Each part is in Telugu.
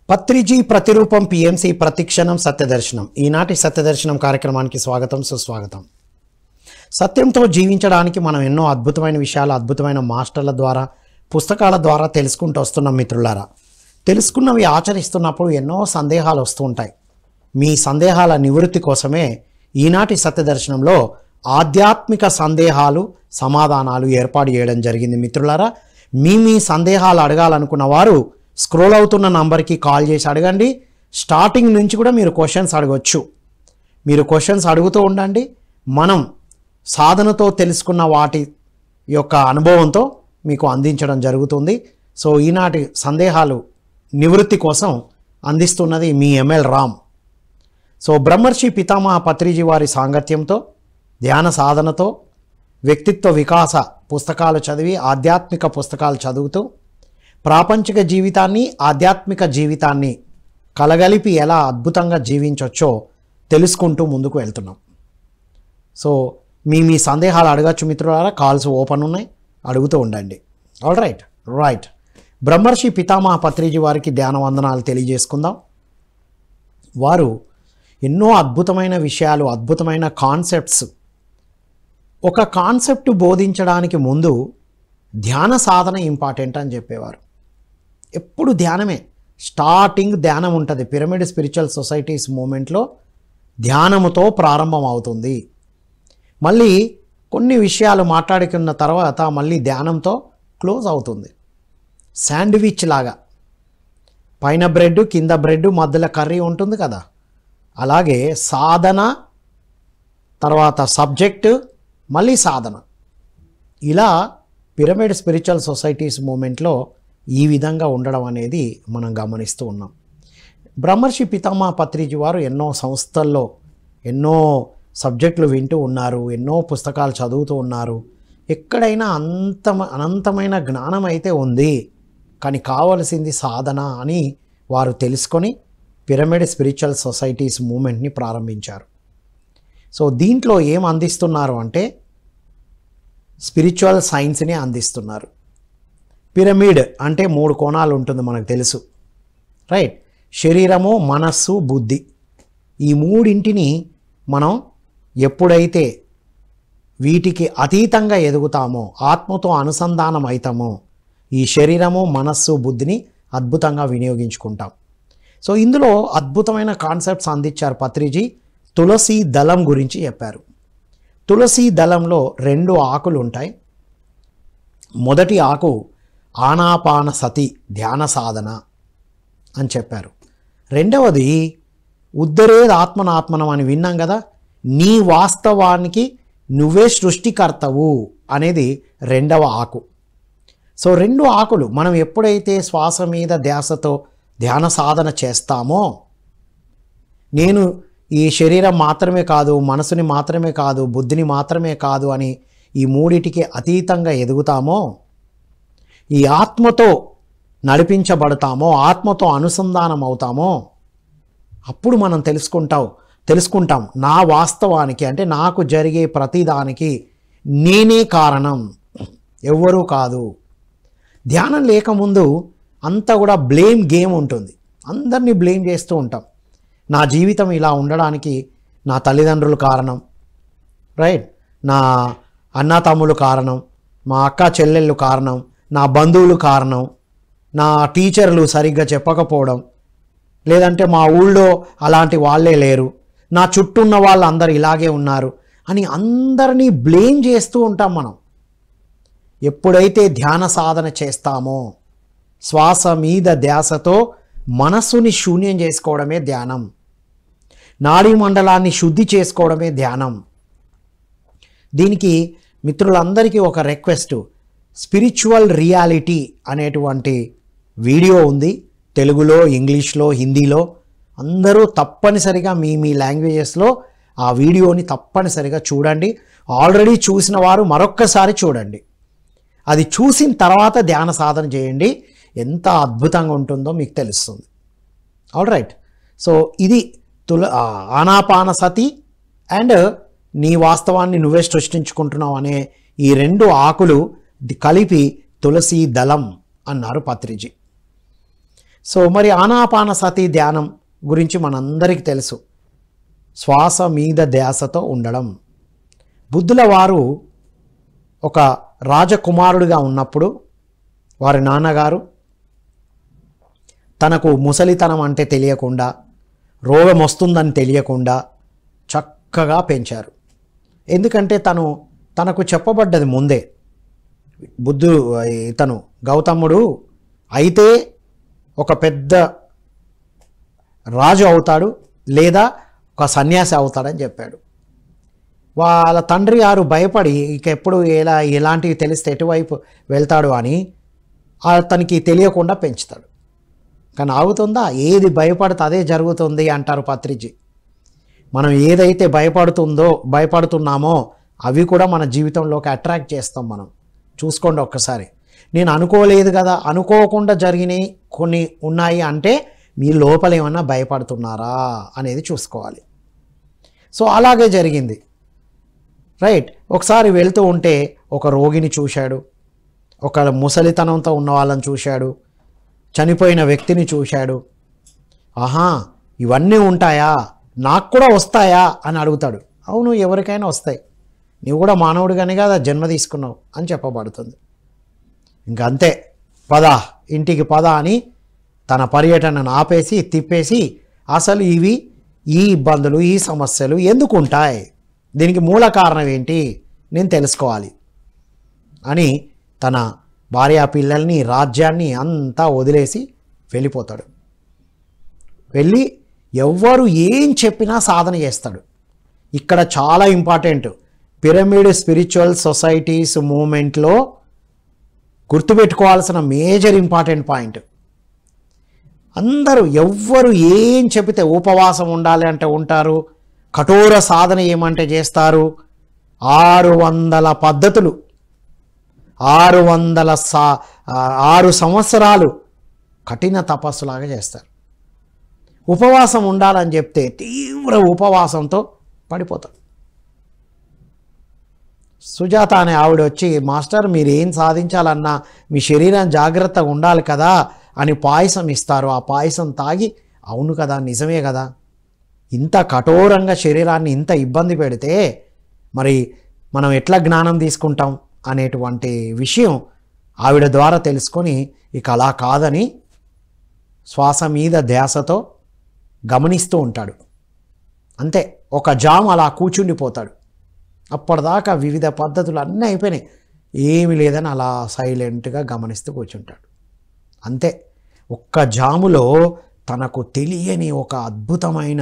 పత్రిజీ ప్రతిరూపం పిఎంసి ప్రతిక్షణం సత్యదర్శనం. ఈనాటి సత్యదర్శనం కార్యక్రమానికి స్వాగతం, సుస్వాగతం. సత్యంతో జీవించడానికి మనం ఎన్నో అద్భుతమైన విషయాలు అద్భుతమైన మాస్టర్ల ద్వారా పుస్తకాల ద్వారా తెలుసుకుంటూ వస్తున్నాం మిత్రులారా. తెలుసుకున్నవి ఆచరిస్తున్నప్పుడు ఎన్నో సందేహాలు వస్తూ ఉంటాయి. మీ సందేహాల నివృత్తి కోసమే ఈనాటి సత్యదర్శనంలో ఆధ్యాత్మిక సందేహాలు సమాధానాలు ఏర్పాటు చేయడం జరిగింది మిత్రులారా. మీ సందేహాలు అడగాలనుకున్న వారు స్క్రోల్ అవుతున్న నంబర్కి కాల్ చేసి అడగండి. స్టార్టింగ్ నుంచి కూడా మీరు క్వశ్చన్స్ అడగవచ్చు. మీరు క్వశ్చన్స్ అడుగుతూ ఉండండి. మనం సాధనతో తెలుసుకున్న వాటి యొక్క అనుభవంతో మీకు అందించడం జరుగుతుంది. సో ఈనాటి సందేహాలు నివృత్తి కోసం అందిస్తున్నది మీ ఎంఎల్ రామ్. సో బ్రహ్మర్షి పితామహ పత్రిజీ వారి సాంగత్యంతో ధ్యాన సాధనతో వ్యక్తిత్వ వికాస పుస్తకాలు చదివి ఆధ్యాత్మిక పుస్తకాలు చదువుతూ ప్రాపంచిక జీవితాన్ని ఆధ్యాత్మిక జీవితాన్ని కలగలిపి ఎలా అద్భుతంగా జీవించవచ్చో తెలుసుకుంటూ ముందుకు వెళ్తున్నాం. సో మీ సందేహాలు అడగచ్చు మిత్రులారా. కాల్స్ ఓపెన్ ఉన్నాయి, అడుగుతూ ఉండండి. All right. బ్రహ్మర్షి పితామహ పత్రిజీ వారికి ధ్యాన వందనాలు తెలియజేసుకుందాం. వారు ఎన్నో అద్భుతమైన విషయాలు అద్భుతమైన కాన్సెప్ట్స్, ఒక కాన్సెప్ట్ బోధించడానికి ముందు ధ్యాన సాధన ఇంపార్టెంట్ అని చెప్పేవారు. ఎప్పుడు ధ్యానమే, స్టార్టింగ్ ధ్యానం ఉంటుంది. పిరమిడ్ స్పిరిచువల్ సొసైటీస్ మూమెంట్లో ధ్యానముతో ప్రారంభం అవుతుంది. మళ్ళీ కొన్ని విషయాలు మాట్లాడుకున్న తర్వాత మళ్ళీ ధ్యానంతో క్లోజ్ అవుతుంది. శాండ్విచ్ లాగా పైన బ్రెడ్ కింద బ్రెడ్ మధ్యలో కర్రీ ఉంటుంది కదా, అలాగే సాధన తర్వాత సబ్జెక్టు మళ్ళీ సాధన, ఇలా పిరమిడ్ స్పిరిచువల్ సొసైటీస్ మూమెంట్లో ఈ విధంగా ఉండడం అనేది మనం గమనిస్తూ ఉన్నాం. బ్రహ్మర్షి పితామహ పత్రిజీ వారు ఎన్నో సంస్థల్లో ఎన్నో సబ్జెక్టులు వింటూ ఉన్నారు, ఎన్నో పుస్తకాలు చదువుతూ ఉన్నారు. ఎక్కడైనా అనంతమైన జ్ఞానం అయితే ఉంది, కానీ కావలసింది సాధన అని వారు తెలుసుకొని పిరమిడ్ స్పిరిచువల్ సొసైటీస్ మూమెంట్ని ప్రారంభించారు. సో దీంట్లో ఏం అందిస్తున్నారు అంటే స్పిరిచువల్ సైన్స్ని అందిస్తున్నారు. పిరమిడ్ అంటే 3 కోణాలు ఉంటుంది మనకు తెలుసు, రైట్? శరీరము, మనస్సు, బుద్ధి. ఈ మూడింటిని మనం ఎప్పుడైతే వీటికి అతీతంగా ఎదుగుతామో, ఆత్మతో అనుసంధానం అవుతామో, ఈ శరీరము, మనస్సు, బుద్ధిని అద్భుతంగా వినియోగించుకుంటాం. సో ఇందులో అద్భుతమైన కాన్సెప్ట్స్ అందించారు పత్రిజీ. తులసి దళం గురించి చెప్పారు. తులసి దళంలో 2 ఆకులు ఉంటాయి. మొదటి ఆకు ఆనాపాన సతి ధ్యాన సాధన అని చెప్పారు. రెండవది ఉద్ధరేద్ ఆత్మనాత్మనం అని విన్నాం కదా, నీ వాస్తవానికి నువ్వే సృష్టికర్తవు అనేది 2వ ఆకు. సో 2 ఆకులు మనం ఎప్పుడైతే శ్వాస మీద ధ్యాసతో ధ్యాన సాధన చేస్తామో, నేను ఈ శరీరం మాత్రమే కాదు, మనసుని మాత్రమే కాదు, బుద్ధిని మాత్రమే కాదు అని ఈ మూడిటికి అతీతంగా ఎదుగుతామో, ఈ ఆత్మతో నడిపించబడతామో, ఆత్మతో అనుసంధానం అవుతామో, అప్పుడు మనం తెలుసుకుంటాం నా వాస్తవానికి, అంటే నాకు జరిగే ప్రతిదానికి నేనే కారణం, ఎవ్వరూ కాదు. ధ్యానం లేకముందు అంతా కూడా బ్లేమ్ గేమ్ ఉంటుంది. అందరినీ బ్లేమ్ చేస్తూ ఉంటాం. నా జీవితం ఇలా ఉండడానికి నా తల్లిదండ్రులు కారణం, రైట్? నా అన్నా తమ్ములు కారణం, మా అక్క చెల్లెళ్ళు కారణం, నా బంధువులు కారణం, నా టీచర్లు సరిగ్గా చెప్పకపోవడం, లేదంటే మా ఊళ్ళో అలాంటి వాళ్ళే లేరు, నా చుట్టూ ఉన్న వాళ్ళు అందరు ఇలాగే ఉన్నారు అని అందరినీ బ్లేమ్ చేస్తూ ఉంటాం మనం. ఎప్పుడైతే ధ్యాన సాధన చేస్తామో, శ్వాస మీద ధ్యాసతో మనస్సుని శూన్యం చేసుకోవడమే ధ్యానం, నాడీ మండలాన్ని శుద్ధి చేసుకోవడమే ధ్యానం. దీనికి మిత్రులందరికీ ఒక రిక్వెస్ట్, స్పిరిచువల్ రియాలిటీ అనేటువంటి వీడియో ఉంది, తెలుగులో, ఇంగ్లీష్లో, హిందీలో. అందరూ తప్పనిసరిగా మీ లాంగ్వేజెస్లో ఆ వీడియోని తప్పనిసరిగా చూడండి. ఆల్రెడీ చూసిన వారు మరొక్కసారి చూడండి. అది చూసిన తర్వాత ధ్యాన సాధన చేయండి, ఎంత అద్భుతంగా ఉంటుందో మీకు తెలుస్తుంది. All right. సో ఇది ఆనాపాన సతి అండ్ నీ వాస్తవాన్ని నువ్వే సృష్టించుకుంటున్నావు అనే ఈ 2 ఆకులు కలిపి తులసి దళం అన్నారు పత్రిజీ. సో మరి ఆనాపానసతి ధ్యానం గురించి మనందరికీ తెలుసు. శ్వాస మీద ధ్యాసతో ఉండడం. బుద్ధుల వారు ఒక రాజకుమారుడిగా ఉన్నప్పుడు వారి నాన్నగారు తనకు ముసలితనం అంటే తెలియకుండా, రోగం వస్తుందని తెలియకుండా చక్కగా పెంచారు. ఎందుకంటే తనకు చెప్పబడ్డది ముందే. ఇతను గౌతముడు అయితే ఒక పెద్ద రాజు అవుతాడు లేదా ఒక సన్యాసి అవుతాడని చెప్పాడు. వాళ్ళ తండ్రి గారు భయపడి ఇక ఎప్పుడు ఎలాంటివి తెలిస్తే ఎటువైపు వెళ్తాడు అని అతనికి తెలియకుండా పెంచుతాడు. కానీ ఆగుతుందా? ఏది భయపడితే అదే జరుగుతుంది అంటారు పత్రిజీ. మనం ఏదైతే భయపడుతున్నామో అవి కూడా మన జీవితంలోకి అట్రాక్ట్ చేస్తాం. మనం చూసుకోండి ఒక్కసారి. నేను అనుకోలేదు కదా, అనుకోకుండా జరిగినాయి కొన్ని ఉన్నాయి అంటే మీ లోపల ఏమన్నా భయపడుతున్నారా అనేది చూసుకోవాలి. సో అలాగే జరిగింది. రైట్. ఒకసారి వెళ్తూ ఉంటే ఒక రోగిని చూశాడు, ఒక ముసలితనంతో ఉన్న వాళ్ళని చూశాడు, చనిపోయిన వ్యక్తిని చూశాడు. ఆహా, ఇవన్నీ ఉంటాయా, నాకు కూడా వస్తాయా అని అడుగుతాడు. అవును, ఎవరికైనా వస్తాయి, నీవు కూడా మానవుడిగానే కదా జన్మ తీసుకున్నావు అని చెప్పబడుతుంది. ఇంకంతే, పద ఇంటికి పద అని తన పర్యటనను ఆపేసి తిప్పేసి అసలు ఈ ఇబ్బందులు ఈ సమస్యలు ఎందుకు ఉంటాయి, దీనికి మూల కారణం ఏంటి నేను తెలుసుకోవాలి అని తన భార్యా పిల్లల్ని రాజ్యాన్ని అంతా వదిలేసి వెళ్ళిపోతాడు. వెళ్ళి ఎవ్వరు ఏం చెప్పినా సాధన చేస్తాడు. ఇక్కడ చాలా ఇంపార్టెంట్. పిరమిడ్ స్పిరిచువల్ సొసైటీస్ మూమెంట్లో గుర్తుపెట్టుకోవాల్సిన మేజర్ ఇంపార్టెంట్ పాయింట్. అందరూ ఎవ్వరు ఏం చెబితే ఉపవాసం ఉండాలి అంటే ఉంటారు, కఠోర సాధన ఏమంటే చేస్తారు. 600 పద్ధతులు, 6 సంవత్సరాలు కఠిన తపస్సులాగా చేస్తారు. ఉపవాసం ఉండాలని చెప్తే తీవ్ర ఉపవాసంతో పడిపోతారు. సుజాత అనే ఆవిడ వచ్చి, మాస్టర్ మీరు ఏం సాధించాలన్నా మీ శరీరం జాగ్రత్తగా ఉండాలి కదా అని పాయసం ఇస్తారు. ఆ పాయసం తాగి అవును కదా, నిజమే కదా, ఇంత కఠోరంగా శరీరాన్ని ఇంత ఇబ్బంది పెడితే మరి మనం ఎట్లా జ్ఞానం తీసుకుంటాం అనేటువంటి విషయం ఆవిడ ద్వారా తెలుసుకొని ఇక అలా కాదని శ్వాస మీద ధ్యాసతో గమనిస్తూ ఉంటాడు. అంతే, ఒక జామ్ అలా కూర్చుండిపోతాడు. అప్పటిదాకా వివిధ పద్ధతులు అన్నీ అయిపోయినాయి, ఏమి లేదని అలా సైలెంట్గా గమనిస్తూ కూర్చుంటాడు. అంతే, ఒక్క జాములో తనకు తెలియని ఒక అద్భుతమైన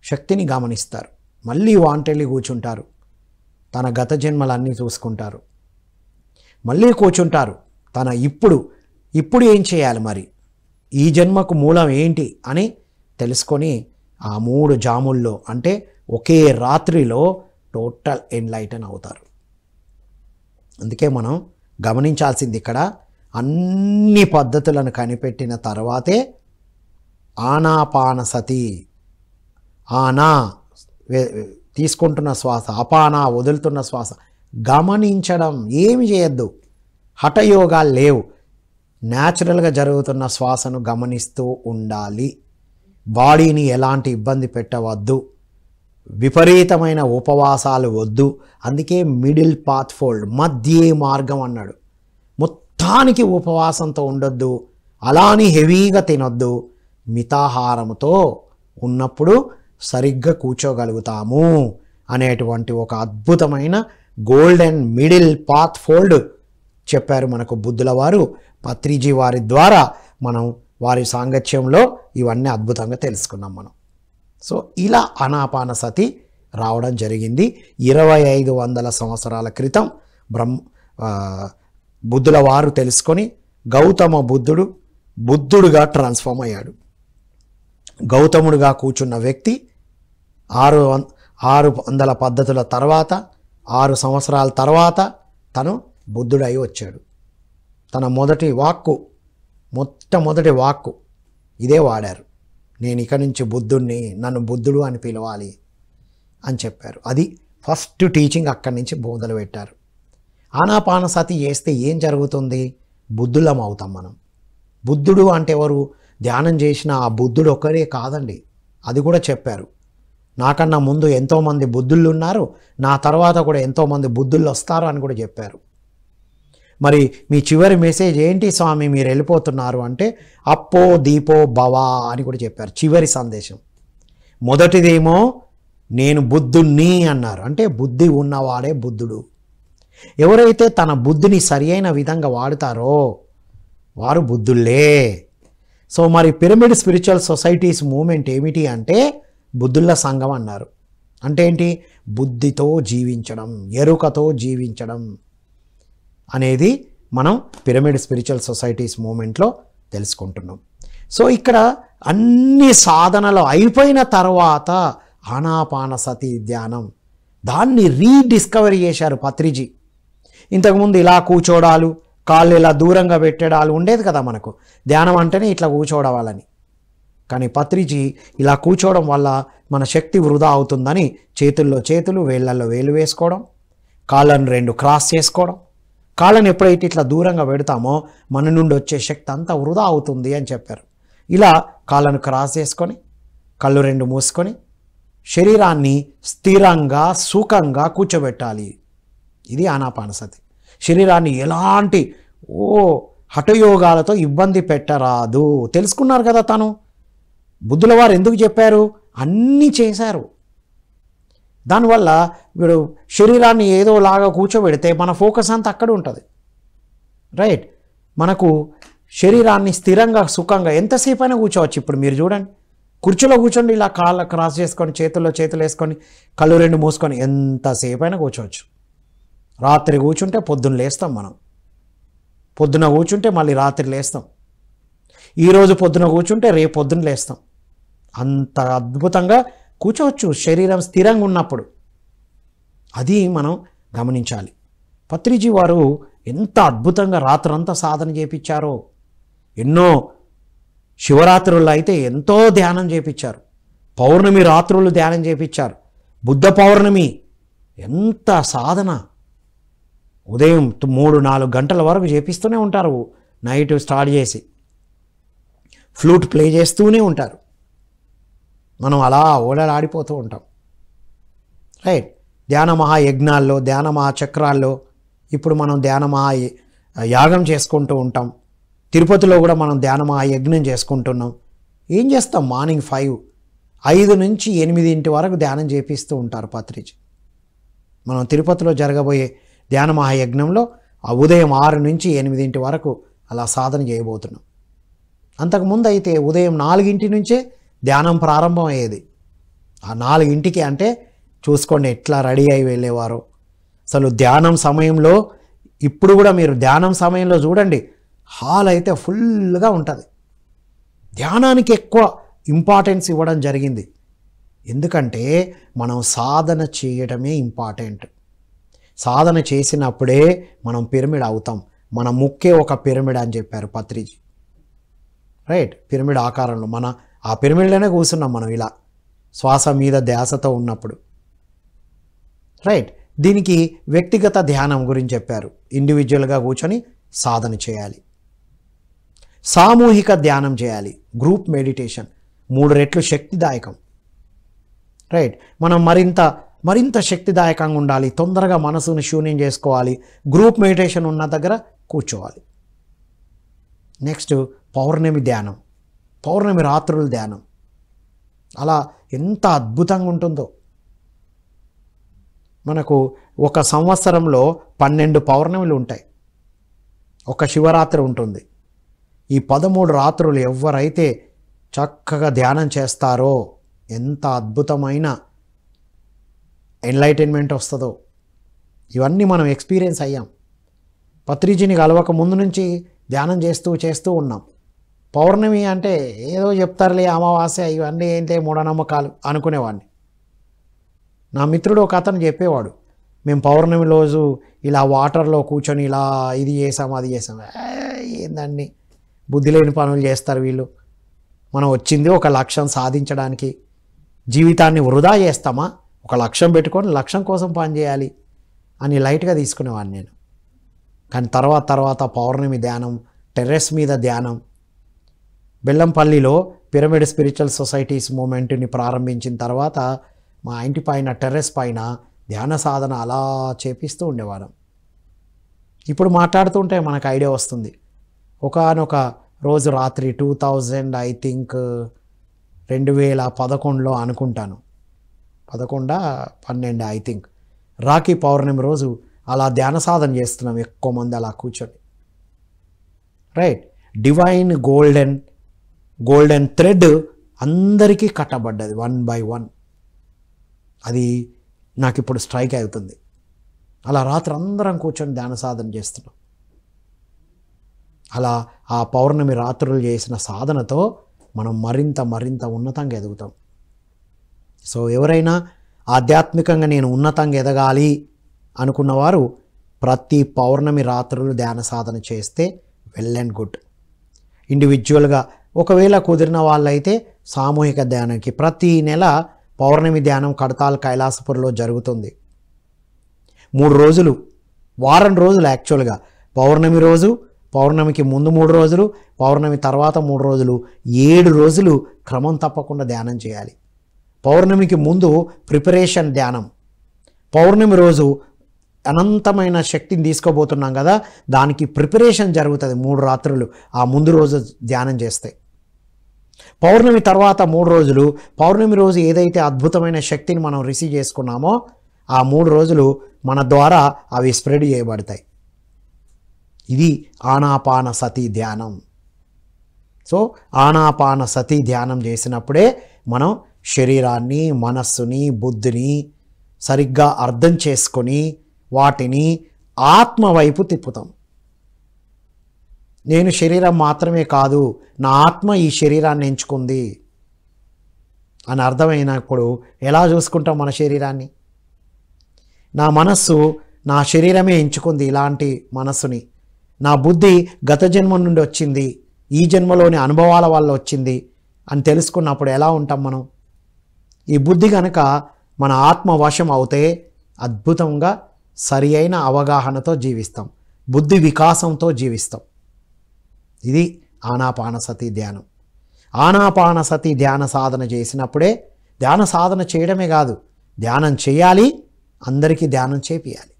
శక్తిని గమనిస్తారు. మళ్ళీ వాంటెళ్ళి కూర్చుంటారు, తన గత జన్మలన్నీ చూసుకుంటారు, మళ్ళీ కూర్చుంటారు. తన ఇప్పుడు ఏం చేయాలి, మరి ఈ జన్మకు మూలం ఏంటి అని తెలుసుకొని ఆ 3 జాముల్లో అంటే ఒకే రాత్రిలో టోటల్ ఎన్లైటన్ అవుతారు. అందుకే మనం గమనించాల్సింది ఇక్కడ అన్ని పద్ధతులను కనిపెట్టిన తర్వాతే ఆనాపానసతి, ఆనా తీసుకుంటున్న శ్వాస, అపానా వదులుతున్న శ్వాస గమనించడం. ఏమి చేయొద్దు, హఠయోగాలు లేవు, న్యాచురల్గా జరుగుతున్న శ్వాసను గమనిస్తూ ఉండాలి. బాడీని ఎలాంటి ఇబ్బంది పెట్టవద్దు, విపరీతమైన ఉపవాసాలు వద్దు. అందుకే మిడిల్ పాత్ ఫోల్డ్, మధ్య మార్గం అన్నాడు. మొత్తానికి ఉపవాసంతో ఉండొద్దు, అలాని హెవీగా తినొద్దు, మితాహారంతో ఉన్నప్పుడు సరిగ్గా కూర్చోగలుగుతాము అనేటువంటి ఒక అద్భుతమైన గోల్డెన్ మిడిల్ పాత్ ఫోల్డ్ చెప్పారు మనకు బుద్ధుల వారు. పత్రిజీ వారి ద్వారా మనం వారి సాంగత్యంలో ఇవన్నీ అద్భుతంగా తెలుసుకున్నాం మనం. సో ఇలా ఆనాపానసతి రావడం జరిగింది 2500 సంవత్సరాల క్రితం. బుద్ధుల వారు తెలుసుకొని గౌతమ బుద్ధుడుగా ట్రాన్స్ఫామ్ అయ్యాడు. గౌతముడుగా కూర్చున్న వ్యక్తి 600 పద్ధతుల తర్వాత 6 సంవత్సరాల తర్వాత తను బుద్ధుడై వచ్చాడు. తన మొట్టమొదటి వాక్కు ఇదే వాడారు, నేను ఇక నుంచి బుద్ధుడిని, నన్ను బుద్ధుడు అని పిలవాలి అని చెప్పారు. అది ఫస్ట్ టీచింగ్ అక్కడి నుంచి మొదలుపెట్టారు. ఆనాపానసతి చేస్తే ఏం జరుగుతుంది? బుద్ధులం అవుతాం మనం. బుద్ధుడు అంటే ఎవరు? ధ్యానం చేసిన ఆ బుద్ధుడు ఒక్కడే కాదండి, అది కూడా చెప్పారు. నాకన్నా ముందు ఎంతోమంది బుద్ధుళ్ళు ఉన్నారు, నా తర్వాత కూడా ఎంతోమంది బుద్ధుళ్ళు వస్తారు అని కూడా చెప్పారు. మరి మీ చివరి మెసేజ్ ఏంటి స్వామి, మీరు వెళ్ళిపోతున్నారు అంటే అప్పో దీపో భవా అని కూడా చెప్పారు. చివరి సందేశం మొదటిదేమో నేను బుద్ధుణ్ణి అన్నారు, అంటే బుద్ధి ఉన్నవాడే బుద్ధుడు. ఎవరైతే తన బుద్ధిని సరి అయిన విధంగా వాడుతారో వారు బుద్ధుళ్ళే. సో మరి పిరమిడ్ స్పిరిచువల్ సొసైటీస్ మూమెంట్ ఏమిటి అంటే బుద్ధుళ్ళ సంఘం అన్నారు. అంటే ఏంటి? బుద్ధితో జీవించడం, ఎరుకతో జీవించడం అనేది మనం పిరమిడ్ స్పిరిచువల్ సొసైటీస్ మూమెంట్లో తెలుసుకుంటున్నాం. సో ఇక్కడ అన్ని సాధనలు అయిపోయిన తర్వాత ఆనాపానసతి ధ్యానం, దాన్ని రీడిస్కవరీ చేశారు పత్రిజీ. ఇంతకుముందు ఇలా కూర్చోడాలు, కాళ్ళు ఇలా దూరంగా పెట్టడాలు ఉండేది కదా మనకు, ధ్యానం అంటేనే ఇట్లా కూర్చోవడాలని. కానీ పత్రిజీ ఇలా కూర్చోవడం వల్ల మన శక్తి వృధా అవుతుందని చేతుల్లో చేతులు, వేళ్ళల్లో వేలు వేసుకోవడం, కాళ్ళను 2 క్రాస్ చేసుకోవడం, కాళ్ళను ఎప్పుడైతే ఇట్లా దూరంగా పెడతామో మన నుండి వచ్చే శక్తి అంతా వృధా అవుతుంది అని చెప్పారు. ఇలా కాళ్ళను క్రాస్ చేసుకొని, కళ్ళు 2 మూసుకొని, శరీరాన్ని స్థిరంగా సుఖంగా కూర్చోబెట్టాలి. ఇది ఆనాపానసతి. శరీరాన్ని ఎలాంటి హఠయోగాలతో ఇబ్బంది పెట్టరాదు. తెలుసుకున్నారు కదా, తను బుద్ధుల వారు ఎందుకు చెప్పారు, అన్నీ చేశారు. దానివల్ల వీడు శరీరాన్ని ఏదోలాగా కూర్చోబెడితే మన ఫోకస్ అంతా అక్కడ ఉంటుంది. రైట్, మనకు శరీరాన్ని స్థిరంగా సుఖంగా ఎంతసేపు అయినా కూర్చోవచ్చు. ఇప్పుడు మీరు చూడండి, కుర్చీలో కూర్చోండి, ఇలా కాళ్ళ క్రాస్ చేసుకొని చేతుల్లో చేతులు వేసుకొని కళ్ళు 2 మూసుకొని ఎంతసేపు అయినా కూర్చోవచ్చు. రాత్రి కూర్చుంటే పొద్దున్న లేస్తాం, మనం పొద్దున కూర్చుంటే మళ్ళీ రాత్రి లేస్తాం, ఈరోజు పొద్దున కూర్చుంటే రేపు పొద్దున లేస్తాం. అంత అద్భుతంగా కూర్చోవచ్చు శరీరం స్థిరంగా ఉన్నప్పుడు. అది మనం గమనించాలి. పత్రిజీ వారు ఎంత అద్భుతంగా రాత్రంతా సాధన చేపించారో. ఎన్నో శివరాత్రుల్లో అయితే ఎంతో ధ్యానం చేపించారు, పౌర్ణమి రాత్రులు ధ్యానం చేపించారు, బుద్ధ పౌర్ణమి ఎంత సాధన. ఉదయం 3-4 గంటల వరకు చేపిస్తూనే ఉంటారు, నైట్ స్టార్ట్ చేసి ఫ్లూట్ ప్లే చేస్తూనే ఉంటారు. మనం అలా ఓడలాడిపోతూ ఉంటాం. రైట్, ధ్యాన మహాయజ్ఞాల్లో, ధ్యాన మహాచక్రాల్లో ఇప్పుడు మనం ధ్యాన యాగం చేసుకుంటూ ఉంటాం. తిరుపతిలో కూడా మనం ధ్యాన మహాయజ్ఞం చేసుకుంటున్నాం. ఏం చేస్తాం? మార్నింగ్ 5 నుంచి 8 వరకు ధ్యానం చేపిస్తూ ఉంటారు పత్రిజీ. మనం తిరుపతిలో జరగబోయే ధ్యాన మహాయజ్ఞంలో ఉదయం 6 నుంచి 8 వరకు అలా సాధన చేయబోతున్నాం. అంతకుముందు అయితే ఉదయం 4 నుంచే ధ్యానం ప్రారంభం అయ్యేది. ఆ 4 అంటే చూసుకోండి ఎట్లా రెడీ అయి వెళ్ళేవారో. అసలు ధ్యానం సమయంలో, ఇప్పుడు కూడా మీరు ధ్యానం సమయంలో చూడండి, హాల్ అయితే ఫుల్గా ఉంటుంది. ధ్యానానికి ఎక్కువ ఇంపార్టెన్స్ ఇవ్వడం జరిగింది. ఎందుకంటే మనం సాధన చేయడమే ఇంపార్టెంట్. సాధన చేసినప్పుడే మనం పిరమిడ్ అవుతాం. మన ముక్కే ఒక పిరమిడ్ అని చెప్పారు పత్రిజీ. రైట్, పిరమిడ్ ఆకారంలో మన ఆ పిరమిడ్లోనే కూర్చున్నాం మనం ఇలా శ్వాస మీద ధ్యాసతో ఉన్నప్పుడు. రైట్, దీనికి వ్యక్తిగత ధ్యానం గురించి చెప్పారు. ఇండివిజువల్గా కూర్చొని సాధన చేయాలి. సామూహిక ధ్యానం చేయాలి, గ్రూప్ మెడిటేషన్ 3 రెట్లు శక్తిదాయకం. రైట్, మనం మరింత శక్తిదాయకంగా ఉండాలి, తొందరగా మనసును శూన్యం చేసుకోవాలి, గ్రూప్ మెడిటేషన్ ఉన్న దగ్గర కూర్చోవాలి. నెక్స్ట్ పౌర్ణమి ధ్యానం, పౌర్ణమి రాత్రుల ధ్యానం. అలా ఎంత అద్భుతంగా ఉంటుందో. మనకు ఒక సంవత్సరంలో 12 పౌర్ణమిలు ఉంటాయి, ఒక శివరాత్రి ఉంటుంది. ఈ 13 రాత్రులు ఎవరైతే చక్కగా ధ్యానం చేస్తారో ఎంత అద్భుతమైన ఎన్లైటన్మెంట్ వస్తుందో. ఇవన్నీ మనం ఎక్స్పీరియన్స్ అయ్యాం. పత్రిజీని కలవక ముందు నుంచి ధ్యానం చేస్తూ ఉన్నాం. పౌర్ణమి అంటే ఏదో చెప్తారులే, అమావాస్య, ఇవన్నీ ఏంటి మూఢనమ్మకాలు అనుకునేవాడిని. నా మిత్రుడు ఒక అతను చెప్పేవాడు, మేము పౌర్ణమి రోజు ఇలా వాటర్లో కూర్చొని ఇలా ఇది చేసాం అది చేసాం. ఏందండి బుద్ధి లేని పనులు చేస్తారు వీళ్ళు. మనం వచ్చింది ఒక లక్ష్యం సాధించడానికి, జీవితాన్ని వృధా చేస్తామా? ఒక లక్ష్యం పెట్టుకొని లక్ష్యం కోసం పనిచేయాలి అని లైట్గా తీసుకునేవాడిని నేను. కానీ తర్వాత పౌర్ణమి ధ్యానం, టెర్రస్ మీద ధ్యానం, బెల్లంపల్లిలో పిరమిడ్ స్పిరిచువల్ సొసైటీస్ మూమెంట్ని ప్రారంభించిన తర్వాత మా ఇంటి పైన టెర్రస్ పైన ధ్యాన సాధన అలా చేపిస్తూ ఉండేవాళ్ళం. ఇప్పుడు మాట్లాడుతుంటే మనకు ఐడియా వస్తుంది. ఒకానొక రోజు రాత్రి 2000 ఐ థింక్ 2011లో అనుకుంటాను, 11-12 ఐ థింక్, రాఖీ పౌర్ణమి రోజు అలా ధ్యాన సాధన చేస్తున్నాం ఎక్కువ మంది అలా కూర్చొని. రైట్, డివైన్ గోల్డెన్ థ్రెడ్ అందరికీ కట్టబడ్డది 1 by 1. అది నాకు ఇప్పుడు స్ట్రైక్ అవుతుంది. అలా రాత్రి అందరం కూర్చొని ధ్యాన సాధన చేస్తున్నాం. అలా ఆ పౌర్ణమి రాత్రులు చేసిన సాధనతో మనం మరింత ఉన్నతంగా ఎదుగుతాం. సో ఎవరైనా ఆధ్యాత్మికంగా నేను ఉన్నతంగా ఎదగాలి అనుకున్నవారు ప్రతి పౌర్ణమి రాత్రులు ధ్యాన సాధన చేస్తే వెల్ అండ్ గుడ్. ఇండివిజువల్గా ఒకవేళ కుదిరిన వాళ్ళైతే సామూహిక ధ్యానానికి ప్రతి నెల పౌర్ణమి ధ్యానం కడతాల్ కైలాసపురిలో జరుగుతుంది. 3 రోజులు, వారం రోజులు యాక్చువల్గా. పౌర్ణమి రోజు, పౌర్ణమికి ముందు 3 రోజులు, పౌర్ణమి తర్వాత 3 రోజులు, 7 రోజులు క్రమం తప్పకుండా ధ్యానం చేయాలి. పౌర్ణమికి ముందు ప్రిపరేషన్ ధ్యానం, పౌర్ణమి రోజు అనంతమైన శక్తిని తీసుకోబోతున్నాం కదా, దానికి ప్రిపరేషన్ జరుగుతుంది 3 రాత్రులు ఆ ముందు రోజు ధ్యానం చేస్తే. పౌర్ణమి తర్వాత 3 రోజులు, పౌర్ణమి రోజు ఏదైతే అద్భుతమైన శక్తిని మనం రిసీవ్ చేసుకున్నామో ఆ 3 రోజులు మన ద్వారా అవి స్ప్రెడ్ చేయబడతాయి. ఇది ఆనాపాన సతి ధ్యానం. సో ఆనాపాన సతి ధ్యానం చేసినప్పుడే మనం శరీరాన్ని, మనస్సుని, బుద్ధిని సరిగ్గా అర్థం చేసుకొని వాటిని ఆత్మ వైపు తిప్పుతాం. నేను శరీరం మాత్రమే కాదు, నా ఆత్మ ఈ శరీరాన్ని ఎంచుకుంది అని అర్థమైనప్పుడు ఎలా చూసుకుంటాం మన శరీరాన్ని? నా మనస్సు నా శరీరమే ఎంచుకుంది ఇలాంటి మనస్సుని, నా బుద్ధి గత జన్మ నుండి వచ్చింది, ఈ జన్మలోని అనుభవాల వల్ల వచ్చింది అని తెలుసుకున్నప్పుడు ఎలా ఉంటాం మనం? ఈ బుద్ధి కనుక మన ఆత్మ వశం అవుతే అద్భుతంగా సరి అయిన అవగాహనతో జీవిస్తాం, బుద్ధి వికాసంతో జీవిస్తాం. ఇది ఆనాపానసతి ధ్యానం. ఆనాపానసతి ధ్యాన సాధన చేసినప్పుడే, ధ్యాన సాధన చేయడమే కాదు, ధ్యానం చేయాలి, అందరికీ ధ్యానం చేపియాలి.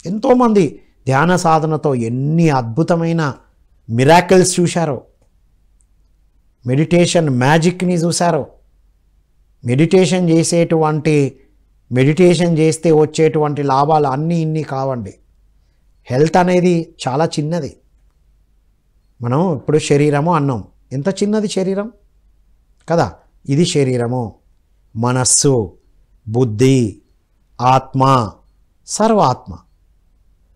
ఎంతోమంది ధ్యాన సాధనతో ఎన్ని అద్భుతమైన మిరాకిల్స్ చూశారో, మెడిటేషన్ మ్యాజిక్ని చూశారో. మెడిటేషన్ చేస్తే వచ్చేటువంటి లాభాలు అన్నీ ఇన్ని కావండి. హెల్త్ అనేది చాలా చిన్నది. మనం ఇప్పుడు శరీరము అన్నాం, ఎంత చిన్నది శరీరం కదా. ఇది శరీరము, మనస్సు, బుద్ధి, ఆత్మ, సర్వాత్మ.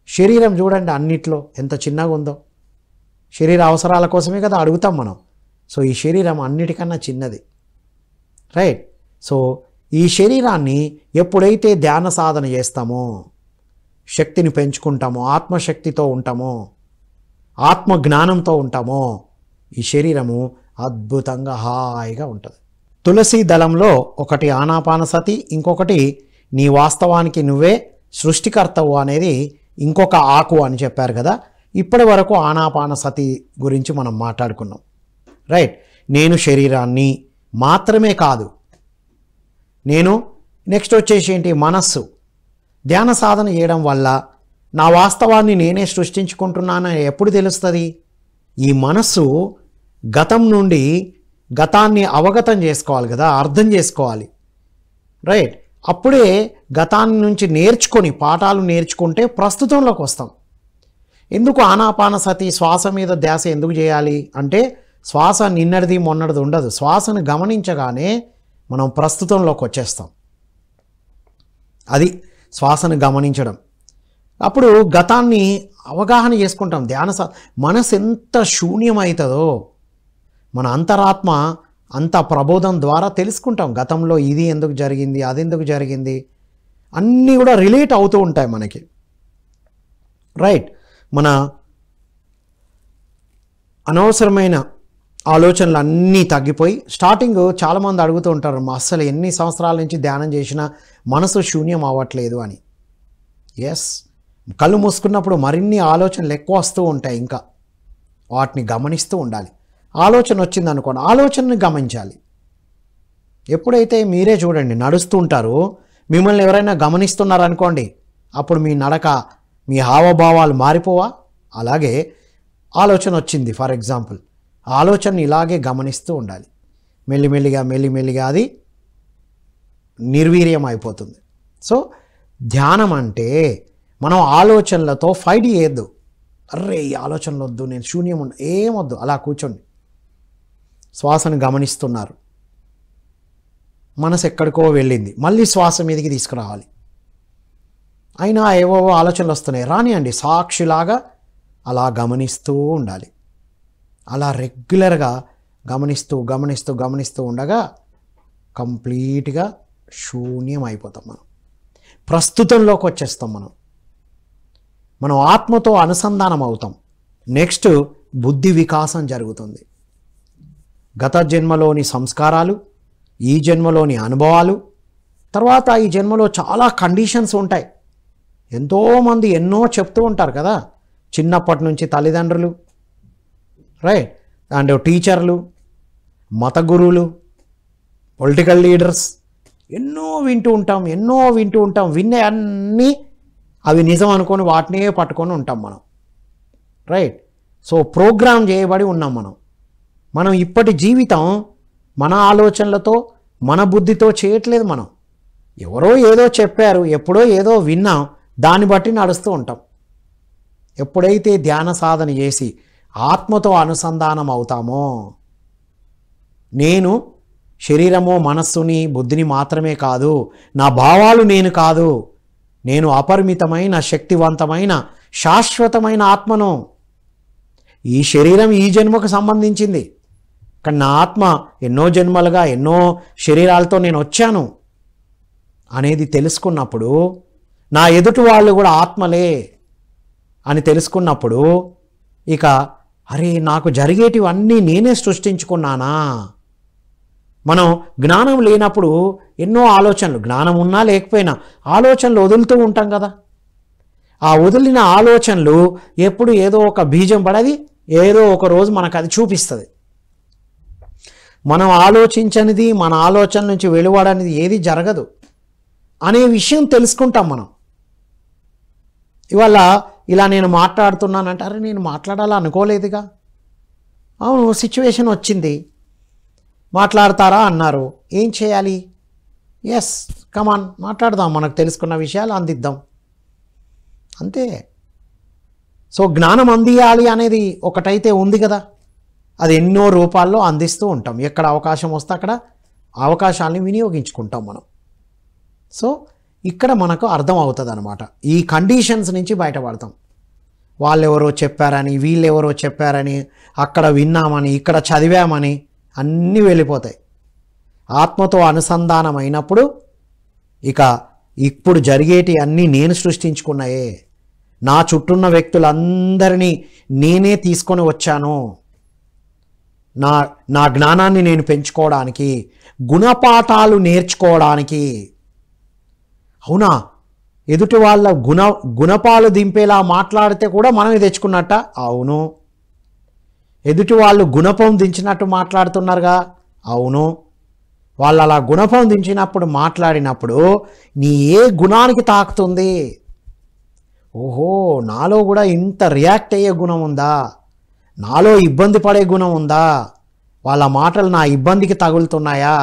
శరీరం చూడండి అన్నిట్లో ఎంత చిన్నగా ఉందో. శరీర అవసరాల కోసమే కదా అడుగుతాం మనం. సో ఈ శరీరం అన్నిటికన్నా చిన్నది. రైట్. సో ఈ శరీరాన్ని ఎప్పుడైతే ధ్యాన సాధన చేస్తామో, శక్తిని పెంచుకుంటామో, ఆత్మశక్తితో ఉంటామో, ఆత్మ జ్ఞానంతో ఉంటామో, ఈ శరీరము అద్భుతంగా హాయిగా ఉంటుంది. తులసి దళంలో ఒకటి ఆనాపానసతి, ఇంకొకటి నీ వాస్తవానికి నువ్వే సృష్టికర్తవు అనేది ఇంకొక ఆకు అని చెప్పారు కదా. ఇప్పటి వరకు ఆనాపానసతి గురించి మనం మాట్లాడుకున్నాం. రైట్. నేను శరీరాన్ని మాత్రమే కాదు, నేను నెక్స్ట్ వచ్చేసి ఏంటి, మనస్సు. ధ్యాన సాధన చేయడం వల్ల నా వాస్తవాన్ని నేనే సృష్టించుకుంటున్నానని ఎప్పుడు తెలుస్తుంది? ఈ మనస్సు గతం నుండి గతాన్ని అవగతం చేసుకోవాలి కదా, అర్థం చేసుకోవాలి. రైట్. అప్పుడే గతాన్ని నుంచి నేర్చుకొని పాఠాలు నేర్చుకుంటే ప్రస్తుతంలోకి వస్తాం. ఎందుకు ఆనాపానసతి శ్వాస మీద ధ్యాస ఎందుకు చేయాలి అంటే, శ్వాస నిన్నటిది మొన్నటిది ఉండదు. శ్వాసను గమనించగానే మనం ప్రస్తుతంలోకి వచ్చేస్తాం. అది శ్వాసను గమనించడం. అప్పుడు గతాన్ని అవగాహన చేసుకుంటాం. మనసు ఎంత శూన్యమవుతుందో మన అంతరాత్మ అంత ప్రబోధం ద్వారా తెలుసుకుంటాం. గతంలో ఇది ఎందుకు జరిగింది, అది ఎందుకు జరిగింది, అన్నీ కూడా రిలేట్ అవుతూ ఉంటాయి మనకి. రైట్. మన అనవసరమైన ఆలోచనలు అన్నీ తగ్గిపోయి, స్టార్టింగ్ చాలామంది అడుగుతూ ఉంటారు, అసలు ఎన్ని సంవత్సరాల నుంచి ధ్యానం చేసినా మనసు శూన్యం అవ్వట్లేదు అని. ఎస్, కళ్ళు మూసుకున్నప్పుడు మరిన్ని ఆలోచనలు ఎక్కువ వస్తూ ఉంటాయి. ఇంకా వాటిని గమనిస్తూ ఉండాలి. ఆలోచన వచ్చింది అనుకోండి, ఆలోచనని గమనించాలి. ఎప్పుడైతే మీరే చూడండి నడుస్తూ ఉంటారో మిమ్మల్ని ఎవరైనా గమనిస్తున్నారనుకోండి, అప్పుడు మీ నడక, మీ హావభావాలు మారిపోవా? అలాగే ఆలోచన వచ్చింది, ఫర్ ఎగ్జాంపుల్, ఆలోచనని ఇలాగే గమనిస్తూ ఉండాలి. మెల్లిమెల్లిగా అది నిర్వీర్యం అయిపోతుంది. సో ధ్యానం అంటే మనం ఆలోచనలతో ఫైట్ చేయొద్దు. అర్రే ఈ ఆలోచనలు వద్దు, నేను శూన్యం ఏమొద్దు, అలా కూర్చోండి. శ్వాసను గమనిస్తున్నారు, మనసు ఎక్కడికో వెళ్ళింది, మళ్ళీ శ్వాస మీదకి తీసుకురావాలి. అయినా ఏవో ఆలోచనలు వస్తున్నాయి, రానియండి, సాక్షిలాగా అలా గమనిస్తూ ఉండాలి. అలా రెగ్యులర్గా గమనిస్తూ ఉండగా కంప్లీట్గా శూన్యం అయిపోతాం. మనం ప్రస్తుతంలోకి వచ్చేస్తాం. మనం ఆత్మతో అనుసంధానం అవుతాం. నెక్స్ట్ బుద్ధి వికాసం జరుగుతుంది. గత జన్మలోని సంస్కారాలు, ఈ జన్మలోని అనుభవాలు, తర్వాత ఈ జన్మలో చాలా కండిషన్స్ ఉంటాయి. ఎంతోమంది ఎన్నో చెప్తూ ఉంటారు కదా, చిన్నప్పటి నుంచి తల్లిదండ్రులు, రైట్, అండ్ టీచర్లు, మత గురువులు, పొలిటికల్ లీడర్స్, ఎన్నో వింటూ ఉంటాం. విన్నే అన్నీ అవి నిజం అనుకొని వాటినే పట్టుకొని ఉంటాం మనం, రైట్. సో ప్రోగ్రామ్ చేయబడి ఉన్నాం మనం ఇప్పటి జీవితం మన ఆలోచనలతో, మన బుద్ధితో చేయట్లేదు. మనం ఎవరో ఏదో చెప్పారు, ఎప్పుడో ఏదో విన్నాం, దాన్ని బట్టి నడుస్తూ ఉంటాం. ఎప్పుడైతే ధ్యాన సాధన చేసి ఆత్మతో అనుసంధానం అవుతామో, నేను శరీరము, మనస్సుని, బుద్ధిని మాత్రమే కాదు, నా భావాలు నేను కాదు, నేను అపరిమితమైన, శక్తివంతమైన, శాశ్వతమైన ఆత్మను. ఈ శరీరం ఈ జన్మకు సంబంధించింది, కానీ నా ఆత్మ ఎన్నో జన్మలుగా, ఎన్నో శరీరాలతో నేను వచ్చాను అనేది తెలుసుకున్నప్పుడు, నా ఎదుటి వాళ్ళు కూడా ఆత్మలే అని తెలుసుకున్నప్పుడు, ఇక అరే నాకు జరిగేటివన్నీ నేనే సృష్టించుకున్నానా. మనం జ్ఞానం లేనప్పుడు ఎన్నో ఆలోచనలు, జ్ఞానం ఉన్నా లేకపోయినా ఆలోచనలు వదులుతూ ఉంటాం కదా. ఆ వదిలిన ఆలోచనలు ఎప్పుడు ఏదో ఒక బీజం పడది, ఏదో ఒక రోజు మనకు అది చూపిస్తుంది. మనం ఆలోచించనిది, మన ఆలోచన నుంచి వెలువడనిది ఏది జరగదు అనే విషయం తెలుసుకుంటాం మనం. ఇవాళ ఇలా నేను మాట్లాడుతున్నానంటే, అరే నేను మాట్లాడాలా అనుకోలేదుగా, అవును సిచ్యువేషన్ వచ్చింది, మాట్లాడతారా అన్నారు, ఏం చేయాలి? ఎస్ కమాన్ మాట్లాడదాం, మనకు తెలుసుకున్న విషయాలు అందిద్దాం, అంతే. సో జ్ఞానం అందియాలి అనేది ఒకటైతే ఉంది కదా, అది ఎన్నో రూపాల్లో అందిస్తూ ఉంటాం. ఎక్కడ అవకాశం వస్తే అక్కడ అవకాశాలని వినియోగించుకుంటాం మనం. సో ఇక్కడ మనకు అర్థం అవుతుంది అనమాట, ఈ కండిషన్స్ నుంచి బయటపడతాం. వాళ్ళెవరో చెప్పారని, వీళ్ళెవరో చెప్పారని, అక్కడ విన్నామని, ఇక్కడ చదివామని అన్నీ వెళ్ళిపోతాయి. ఆత్మతో అనుసంధానం అయినప్పుడు ఇక ఇప్పుడు జరిగేటి అన్నీ నేను సృష్టించుకున్నాయే, నా చుట్టూన్న వ్యక్తులందరినీ నేనే తీసుకొని వచ్చాను, నా జ్ఞానాన్ని నేను పెంచుకోవడానికి, గుణపాఠాలు నేర్చుకోవడానికి. అవునా, ఎదుటి వాళ్ళ గుణపాలు దింపేలా మాట్లాడితే కూడా మనమే తెచ్చుకున్నట్ట? అవును. ఎదుటి వాళ్ళు గుణపం దించినట్టు మాట్లాడుతున్నారుగా? అవును. వాళ్ళు అలా గుణపం దించినప్పుడు మాట్లాడినప్పుడు నీ ఏ గుణానికి తాకుతుంది? ఓహో, నాలో కూడా ఇంత రియాక్ట్ అయ్యే గుణం ఉందా, నాలో ఇబ్బంది పడే గుణం ఉందా, వాళ్ళ మాటలు నా ఇబ్బందికి తగులుతున్నాయా?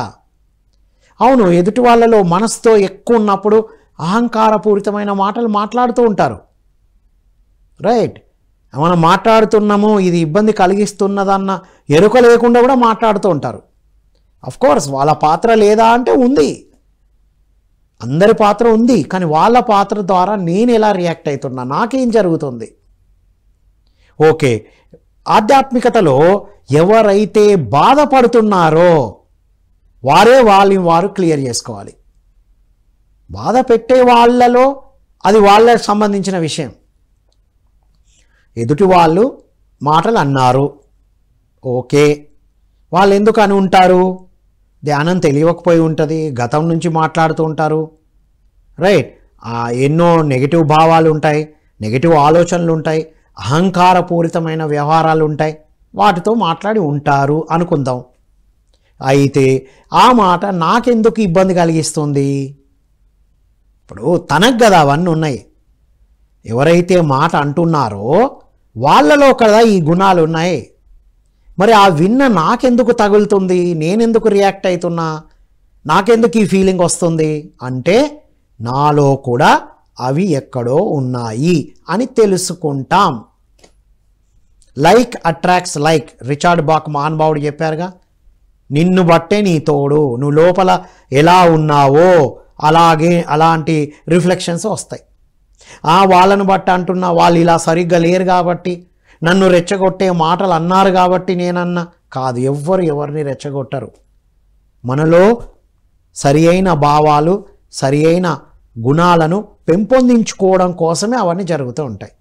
అవును, ఎదుటి వాళ్ళలో మనసుతో ఎక్కువ ఉన్నప్పుడు అహంకారపూరితమైన మాటలు మాట్లాడుతూ ఉంటారు, రైట్. మనం మాట్లాడుతున్నాము, ఇది ఇబ్బంది కలిగిస్తున్నదన్న ఎరుక లేకుండా కూడా మాట్లాడుతూ ఉంటారు. అఫ్కోర్స్ వాళ్ళ పాత్ర లేదా అంటే ఉంది, అందరి పాత్ర ఉంది, కానీ వాళ్ళ పాత్ర ద్వారా నేను ఎలా రియాక్ట్ అవుతున్నా, నాకేం జరుగుతుంది? ఓకే, ఆధ్యాత్మికతలో ఎవరైతే బాధపడుతున్నారో వారు క్లియర్ చేసుకోవాలి. బాధ పెట్టే వాళ్ళలో అది వాళ్ళకి సంబంధించిన విషయం. ఎదుటి వాళ్ళు మాటలు అన్నారు, ఓకే, వాళ్ళు ఎందుకు అని ఉంటారు? ధ్యానం తెలియకపోయి ఉంటుంది, గతం నుంచి మాట్లాడుతూ ఉంటారు, రైట్. ఎన్నో నెగిటివ్ భావాలు ఉంటాయి, నెగిటివ్ ఆలోచనలు ఉంటాయి, అహంకారపూరితమైన వ్యవహారాలు ఉంటాయి, వాటితో మాట్లాడి ఉంటారు అనుకుందాం. అయితే ఆ మాట నాకెందుకు ఇబ్బంది కలిగిస్తుంది? ఇప్పుడు తనకు కదా అవన్నీ ఉన్నాయి. ఎవరైతే మాట అంటున్నారో వాళ్ళలో కదా ఈ గుణాలు ఉన్నాయి. మరి ఆ విన్న నాకెందుకు తగులుతుంది? నేనెందుకు రియాక్ట్ అవుతున్నా? నాకెందుకు ఈ ఫీలింగ్ వస్తుంది అంటే నాలో కూడా అవి ఎక్కడో ఉన్నాయి అని తెలుసుకుంటాం. Like attracts like. Richard Bach మహానుభావుడు చెప్పారుగా, నిన్ను బట్టే నీ తోడు, నువ్వు లోపల ఎలా ఉన్నావో అలాంటి రిఫ్లెక్షన్స్ వస్తాయి. వాళ్ళను బట్టి అంటున్నా, వాళ్ళు ఇలా సరిగ్గా లేరు కాబట్టి, నన్ను రెచ్చగొట్టే మాటలు అన్నారు కాబట్టి నేనన్నా కాదు. ఎవరిని రెచ్చగొట్టరు. మనలో సరి అయిన భావాలు, సరి అయిన గుణాలను పెంపొందించుకోవడం కోసమే అవన్నీ జరుగుతూ ఉంటాయి.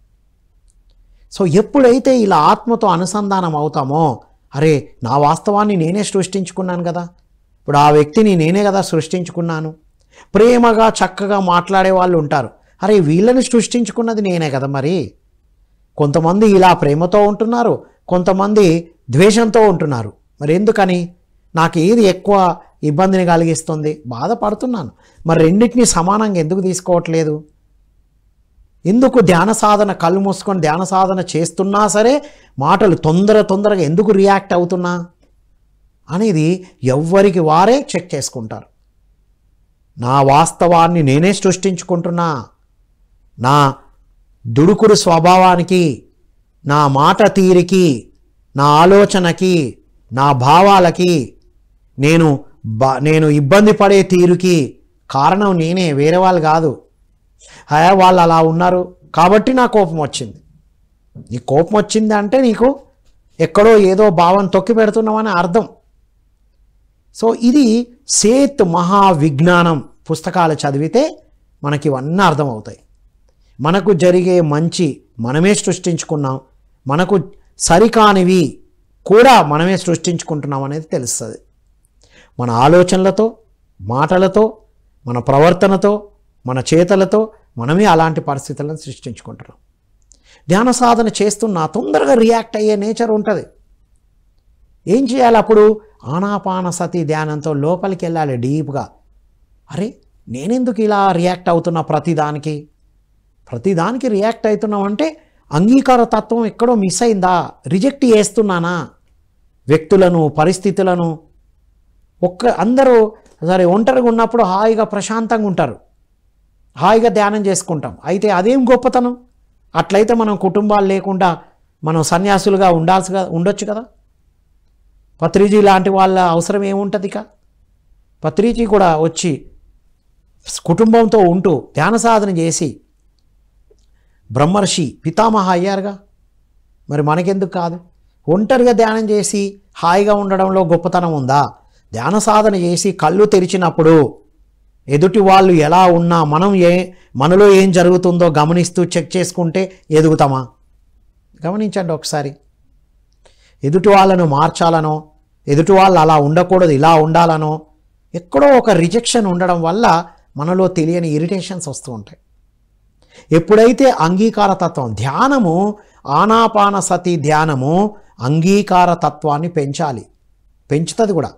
సో ఎప్పుడైతే ఇలా ఆత్మతో అనుసంధానం అవుతామో, అరే నా వాస్తవాన్ని నేనే సృష్టించుకున్నాను కదా, ఇప్పుడు ఆ వ్యక్తిని నేనే కదా సృష్టించుకున్నాను. ప్రేమగా చక్కగా మాట్లాడే వాళ్ళు ఉంటారు, అరే వీళ్ళని సృష్టించుకున్నది నేనే కదా. మరి కొంతమంది ఇలా ప్రేమతో ఉంటున్నారు, కొంతమంది ద్వేషంతో ఉంటున్నారు. మరి ఎందుకని? నాకు ఏది ఎక్కువ ఇబ్బందిని కలిగిస్తుంది? బాధపడుతున్నాను. మరి రెండింటినీ సమానంగా ఎందుకు తీసుకోవట్లేదు? ఎందుకు ధ్యాన సాధన కళ్ళు మూసుకొని ధ్యాన సాధన చేస్తున్నా సరే మాటలు తొందరగా ఎందుకు రియాక్ట్ అవుతున్నా అనేది ఎవ్వరికి వారే చెక్ చేసుకుంటారు. నా వాస్తవాన్ని నేనే సృష్టించుకుంటున్నా. నా దుడుకుడు స్వభావానికి, నా మాట తీరికి, నా ఆలోచనకి, నా భావాలకి, నేను ఇబ్బంది పడే తీరుకి కారణం నేనే, వేరే వాళ్ళు కాదు. వాళ్ళు అలా ఉన్నారు కాబట్టి నా కోపం వచ్చింది. నీ కోపం వచ్చింది అంటే నీకు ఎక్కడో ఏదో భావం తొక్కి పెడుతున్నామని అర్థం. సో ఇది సేత్ మహావిజ్ఞానం పుస్తకాలు చదివితే మనకి ఇవన్నీ అర్థమవుతాయి. మనకు జరిగే మంచి మనమే సృష్టించుకున్నాం, మనకు సరికానివి కూడా మనమే సృష్టించుకుంటున్నాం అనేది తెలుస్తుంది. మన ఆలోచనలతో, మాటలతో, మన ప్రవర్తనతో, మన చేతలతో మనమే అలాంటి పరిస్థితులను సృష్టించుకుంటున్నాం. ధ్యాన సాధన చేస్తున్నా తొందరగా రియాక్ట్ అయ్యే నేచర్ ఉంటుంది. ఏం చేయాలి అప్పుడు? ఆనాపానసతి ధ్యానంతో లోపలికి వెళ్ళాలి డీప్గా. అరే నేనెందుకు ఇలా రియాక్ట్ అవుతున్నా? ప్రతిదానికి రియాక్ట్ అవుతున్నాం అంటే అంగీకార తత్వం ఎక్కడో మిస్ అయిందా? రిజెక్ట్ చేస్తున్నానా వ్యక్తులను, పరిస్థితులను? అందరూ సరే ఒంటరిగా ఉన్నప్పుడు హాయిగా ప్రశాంతంగా ఉంటారు, హాయిగా ధ్యానం చేసుకుంటాం. అయితే అదేం గొప్పతనం? అట్లయితే మనం కుటుంబాలు లేకుండా మనం సన్యాసులుగా ఉండొచ్చు కదా. పత్రిజీ లాంటి వాళ్ళ అవసరం ఏముంటుంది? ఇక పత్రిజీ కూడా వచ్చి కుటుంబంతో ఉంటూ ధ్యాన సాధన చేసి బ్రహ్మర్షి పితామహ అయ్యారుగా. మరి మనకెందుకు కాదు? ఒంటరిగా ధ్యానం చేసి హాయిగా ఉండడంలో గొప్పతనం ఉందా? ధ్యాన సాధన చేసి కళ్ళు తెరిచినప్పుడు ఎదుటి వాళ్ళు ఎలా ఉన్నా మనలో ఏం జరుగుతుందో గమనిస్తూ చెక్ చేసుకుంటే ఎదుగుతామా? గమనించండి ఒకసారి. ఎదుటి వాళ్ళను మార్చాలనో, ఎదుటి వాళ్ళు అలా ఉండకూడదు ఇలా ఉండాలనో ఎక్కడో ఒక రిజెక్షన్ ఉండడం వల్ల మనలో తెలియని ఇరిటేషన్స్ వస్తూ ఉంటాయి. ఎప్పుడైతే అంగీకార తత్వం, ధ్యానము, ఆనాపానసతి ధ్యానము అంగీకార తత్వాన్ని పెంచుతుంది కూడా,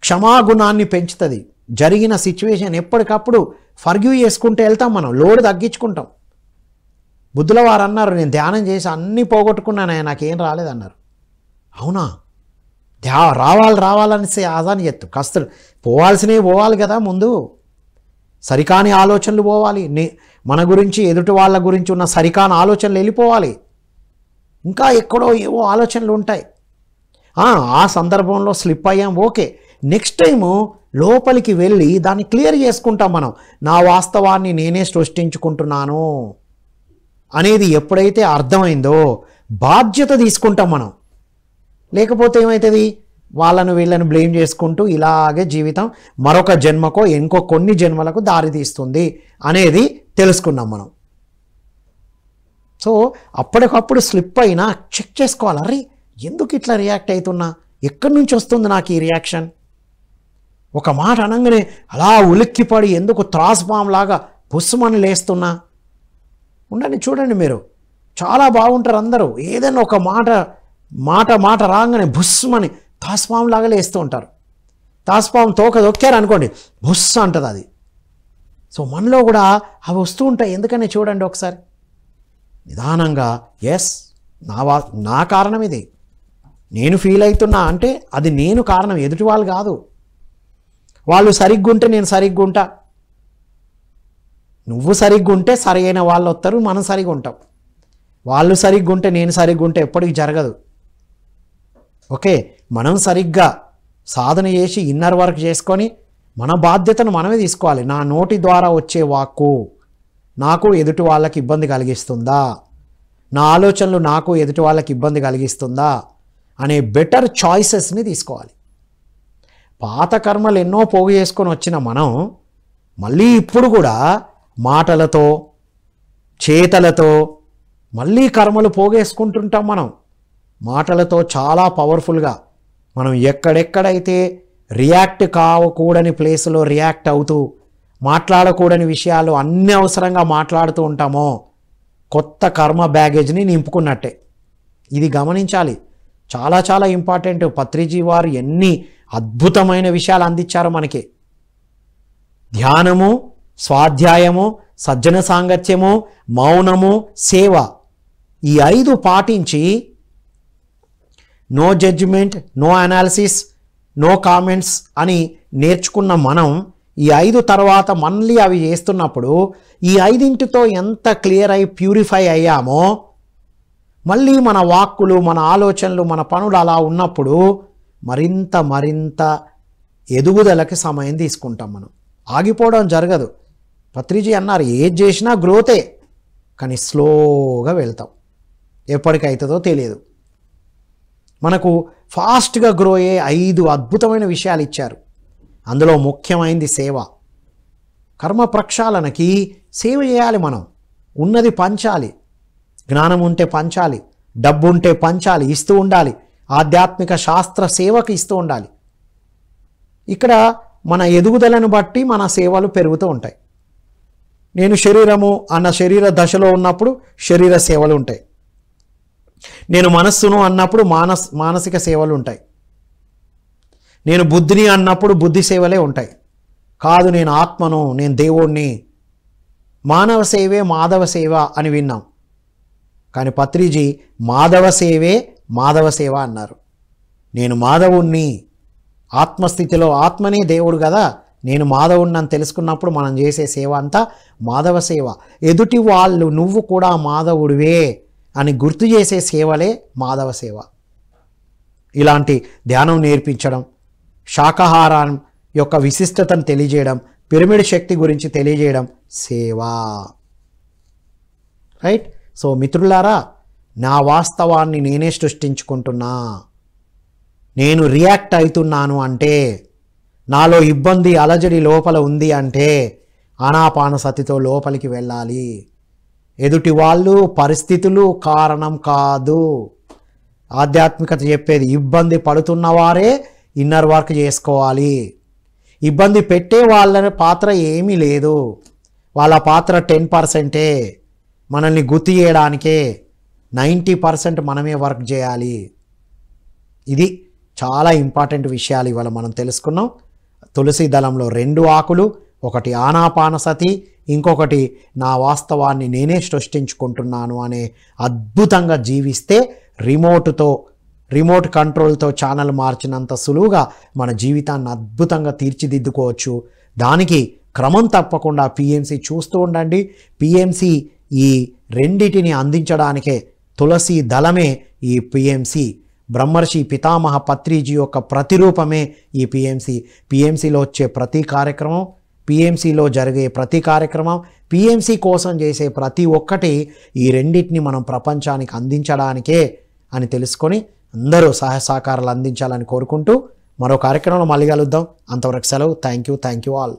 క్షమాగుణాన్ని పెంచుతుంది. జరిగిన సిచ్యువేషన్ ఎప్పటికప్పుడు ఫర్గ్యూ చేసుకుంటూ వెళ్తాం, మనం లోడ్ తగ్గించుకుంటాం. బుద్ధుల వారు అన్నారు, నేను ధ్యానం చేసి అన్నీ పోగొట్టుకున్నాను, నాకేం రాలేదన్నారు. అవునా? రావాలని ఆదాని చెప్తూ కాస్త పోవాల్సినవి పోవాలి కదా. ముందు సరికాని ఆలోచనలు పోవాలి, మన గురించి ఎదుటి వాళ్ళ గురించి ఉన్న సరికాని ఆలోచనలు వెళ్ళిపోవాలి. ఇంకా ఎక్కడో ఏవో ఆలోచనలు ఉంటాయి. ఆ సందర్భంలో స్లిప్ అయ్యాం, ఓకే. నెక్స్ట్ టైము లోపలికి వెళ్ళి దాన్ని క్లియర్ చేసుకుంటాం. మనం నా వాస్తవాన్ని నేనే సృష్టించుకుంటున్నాను అనేది ఎప్పుడైతే అర్థమైందో బాధ్యత తీసుకుంటాం మనం. లేకపోతే ఏమవుతుంది? వాళ్ళను వీళ్ళను బ్లేమ్ చేసుకుంటూ ఇలాగే జీవితం మరొక జన్మకో ఇంకో కొన్ని జన్మలకు దారి తీస్తుంది అనేది తెలుసుకున్నాం మనం. సో అప్పటికప్పుడు స్లిప్ అయినా చెక్ చేసుకోవాలి. అరే ఎందుకు ఇట్లా రియాక్ట్ అవుతున్నా? ఎక్కడి నుంచి వస్తుంది నాకు ఈ రియాక్షన్? ఒక మాట అనగానే అలా ఉలిక్కిపడి ఎందుకు త్రాస్ పామ్ లాగా పుస్సుమని లేస్తున్నా? ఉండండి, చూడండి. మీరు చాలా బాగుంటారు అందరూ. ఏదైనా ఒక మాట రాగానే బుస్మని తాస్పాం లాగా లేస్తూ ఉంటారు. తాస్పాం తోక దొక్కారు అనుకోండి, బుస్ అంటుంది అది. సో మనలో కూడా అవి వస్తూ ఉంటాయి. ఎందుకని చూడండి ఒకసారి నిదానంగా, ఎస్ నా కారణం ఇది, నేను ఫీల్ అవుతున్నా అంటే అది నేను కారణం, ఎదుటి వాళ్ళు కాదు. వాళ్ళు సరిగ్గా ఉంటే నేను సరిగ్గా ఉంటా, నువ్వు సరిగ్గా ఉంటే సరైన వాళ్ళు వస్తారు, మనం సరిగ్గా ఉంటాం. వాళ్ళు సరిగ్గా ఉంటే నేను సరిగ్గా ఉంటే ఎప్పటికీ జరగదు. ఓకే, మనం సరిగ్గా సాధన చేసి ఇన్నర్ వర్క్ చేసుకొని మన బాధ్యతను మనమే తీసుకోవాలి. నా నోటి ద్వారా వచ్చే వాక్కు నాకు ఎదుటి వాళ్ళకి ఇబ్బంది కలిగిస్తుందా, నా ఆలోచనలు నాకు ఎదుటి వాళ్ళకి ఇబ్బంది కలిగిస్తుందా అనే బెటర్ చాయిసెస్ని తీసుకోవాలి. పాత కర్మలు ఎన్నో పోగు చేసుకొని వచ్చిన మనం మళ్ళీ ఇప్పుడు కూడా మాటలతో చేతలతో మళ్ళీ కర్మలు పోగేసుకుంటుంటాం. మనం మాటలతో చాలా పవర్ఫుల్గా మనం ఎక్కడెక్కడైతే రియాక్ట్ కావకూడని ప్లేస్లో రియాక్ట్ అవుతూ మాట్లాడకూడని విషయాలు అన్ని అవసరంగా మాట్లాడుతూ ఉంటామో కొత్త కర్మ బ్యాగేజ్ని నింపుకున్నట్టే. ఇది గమనించాలి, చాలా చాలా ఇంపార్టెంట్. పత్రిజీ వారు ఎన్ని అద్భుతమైన విషయాలు అందించారో మనకి. ధ్యానము, స్వాధ్యాయము, సజ్జన సాంగత్యము, మౌనము, సేవ, ఈ 5 పాటించి no judgment, no analysis, no comments అని నేర్చుకున్న మనం ఈ 5 తర్వాత మళ్ళీ అవి చేస్తున్నప్పుడు ఈ 5తో ఎంత క్లియర్ అయి ప్యూరిఫై అయ్యామో మళ్ళీ మన వాక్కులు, మన ఆలోచనలు, మన పనులు అలా ఉన్నప్పుడు మరింత ఎదుగుదలకి సమయం తీసుకుంటాం. మనం ఆగిపోవడం జరగదు. పత్రిజీ అన్నారు, ఏది చేసినా గ్రోతే, కానీ స్లోగా వెళ్తాం. ఎప్పటికైతుందో తెలియదు. మనకు ఫాస్ట్గా గ్రో అయ్యే 5 అద్భుతమైన విషయాలు ఇచ్చారు. అందులో ముఖ్యమైనది సేవ. కర్మ ప్రక్షాళనకి సేవ చేయాలి. మనం ఉన్నది పంచాలి. జ్ఞానం ఉంటే పంచాలి, డబ్బు ఉంటే పంచాలి, ఇస్తూ ఉండాలి. ఆధ్యాత్మిక శాస్త్ర సేవకు ఇస్తూ ఉండాలి. ఇక్కడ మన ఎదుగుదలను బట్టి మన సేవలు పెరుగుతూ ఉంటాయి. నేను శరీరము అన్న శరీర దశలో ఉన్నప్పుడు శరీర సేవలు ఉంటాయి. నేను మనస్సును అన్నప్పుడు మానసిక సేవలు ఉంటాయి. నేను బుద్ధిని అన్నప్పుడు బుద్ధి సేవలే ఉంటాయి. కాదు నేను ఆత్మను, నేను దేవుణ్ణి, మానవ సేవే మాధవ సేవ అని విన్నాం. కానీ పత్రిజీ మాధవ సేవే మాధవ సేవ అన్నారు. నేను మాధవుణ్ణి, ఆత్మస్థితిలో ఆత్మనే దేవుడు కదా, నేను మాధవుణ్ణి అని తెలుసుకున్నప్పుడు మనం చేసే సేవ అంతా మాధవ సేవ. ఎదుటి వాళ్ళు నువ్వు కూడా మాధవుడివే అని గుర్తు చేసే సేవలే మాధవ సేవ. ఇలాంటి ధ్యానం నేర్పించడం, శాకాహారం యొక్క విశిష్టతను తెలియజేయడం, పిరమిడ్ శక్తి గురించి తెలియజేయడం సేవా. రైట్. సో మిత్రులారా, నా వాస్తవాన్ని నేనే సృష్టించుకుంటున్నా. నేను రియాక్ట్ అవుతున్నాను అంటే, నాలో ఇబ్బంది అలజడి లోపల ఉంది అంటే ఆనాపానసతితో లోపలికి వెళ్ళాలి. ఎదుటి వాళ్ళు, పరిస్థితులు కారణం కాదు. ఆధ్యాత్మికత చెప్పేది ఇబ్బంది పడుతున్నవారే ఇన్నర్ వర్క్ చేసుకోవాలి. ఇబ్బంది పెట్టే వాళ్ళ పాత్ర ఏమీ లేదు. వాళ్ళ పాత్ర 10%. మనల్ని గుర్తు చేయడానికే 90% మనమే వర్క్ చేయాలి. ఇది చాలా ఇంపార్టెంట్ విషయాలు ఇవాళ మనం తెలుసుకున్నాం. తులసి దళంలో 2 ఆకులు, ఒకటి ఆనాపానసతి, ఇంకొకటి నా వాస్తవాన్ని నేనే సృష్టించుకుంటున్నాను అనే అద్భుతంగా జీవిస్తే రిమోట్ కంట్రోల్తో ఛానల్ మార్చినంత సులువుగా మన జీవితాన్ని అద్భుతంగా తీర్చిదిద్దుకోవచ్చు. దానికి క్రమం తప్పకుండా పిఎంసి చూస్తూ ఉండండి. పిఎంసి ఈ రెండిటిని అందించడానికే తులసి దళమే ఈ పిఎంసి. బ్రహ్మర్షి పితామహ పత్రిజీ యొక్క ప్రతిరూపమే ఈ పిఎంసి. పిఎంసిలో వచ్చే ప్రతి కార్యక్రమం, పిఎంసిలో జరిగే ప్రతి కార్యక్రమం, పిఎంసి కోసం చేసే ప్రతి ఒక్కటి ఈ రెండింటిని మనం ప్రపంచానికి అందించడానికే అని తెలుసుకొని అందరూ సహకారాలు అందించాలని కోరుకుంటూ మరో కార్యక్రమంలో మళ్ళీ కలుద్దాం. అంతవరకు సెలవు. Thank you all.